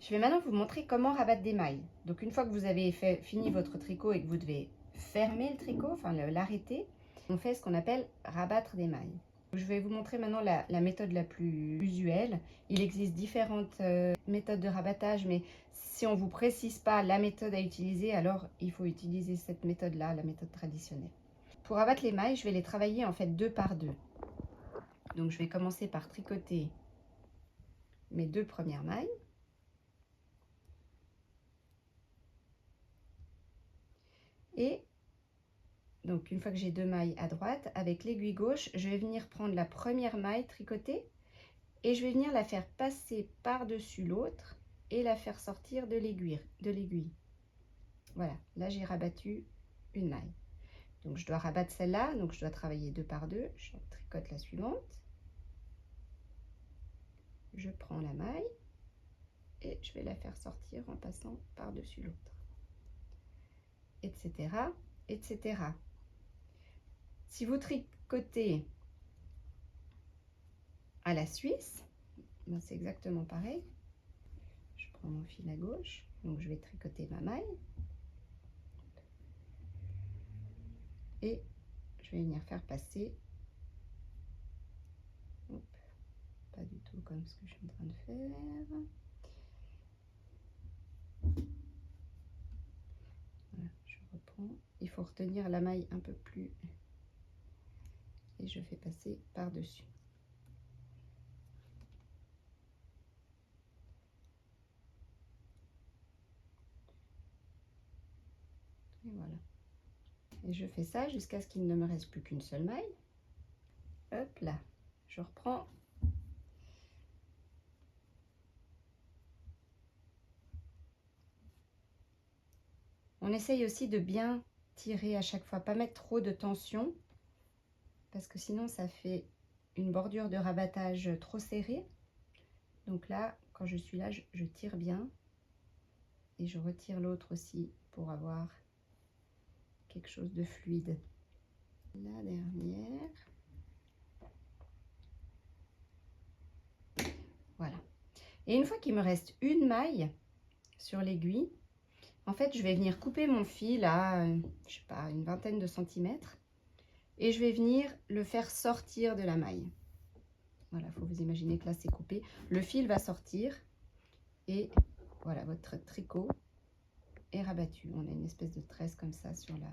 Je vais maintenant vous montrer comment rabattre des mailles. Donc une fois que vous avez fini votre tricot et que vous devez fermer le tricot, enfin l'arrêter, on fait ce qu'on appelle rabattre des mailles. Je vais vous montrer maintenant la méthode la plus usuelle. Il existe différentes méthodes de rabattage, mais si on ne vous précise pas la méthode à utiliser, alors il faut utiliser cette méthode-là, la méthode traditionnelle. Pour rabattre les mailles, je vais les travailler en fait 2 par 2. Donc je vais commencer par tricoter mes 2 premières mailles. Et donc une fois que j'ai 2 mailles à droite, avec l'aiguille gauche, je vais venir prendre la première maille tricotée et je vais venir la faire passer par-dessus l'autre et la faire sortir de l'aiguille. Voilà, là j'ai rabattu une maille. Donc je dois rabattre celle-là, donc je dois travailler 2 par 2. Je tricote la suivante. Je prends la maille et je vais la faire sortir en passant par-dessus l'autre. Etc. etc. Si vous tricotez à la suisse, ben c'est exactement pareil. Je prends mon fil à gauche, donc je vais tricoter ma maille et je vais venir faire passer, hop, pas du tout comme ce que je suis en train de faire. Voilà, je reprends. Il faut retenir la maille un peu plus et je fais passer par-dessus. Et voilà. Et je fais ça jusqu'à ce qu'il ne me reste plus qu'une seule maille. Hop là, je reprends. On essaye aussi de bien tirer à chaque fois, pas mettre trop de tension, parce que sinon ça fait une bordure de rabattage trop serrée. Donc là, quand je suis là, je tire bien et je retire l'autre aussi pour avoir quelque chose de fluide. La dernière. Voilà. Et une fois qu'il me reste une maille sur l'aiguille, en fait, je vais venir couper mon fil à, je sais pas, une vingtaine de centimètres et je vais venir le faire sortir de la maille. Voilà, il faut vous imaginer que là, c'est coupé. Le fil va sortir et voilà, votre tricot est rabattu. On a une espèce de tresse comme ça sur la...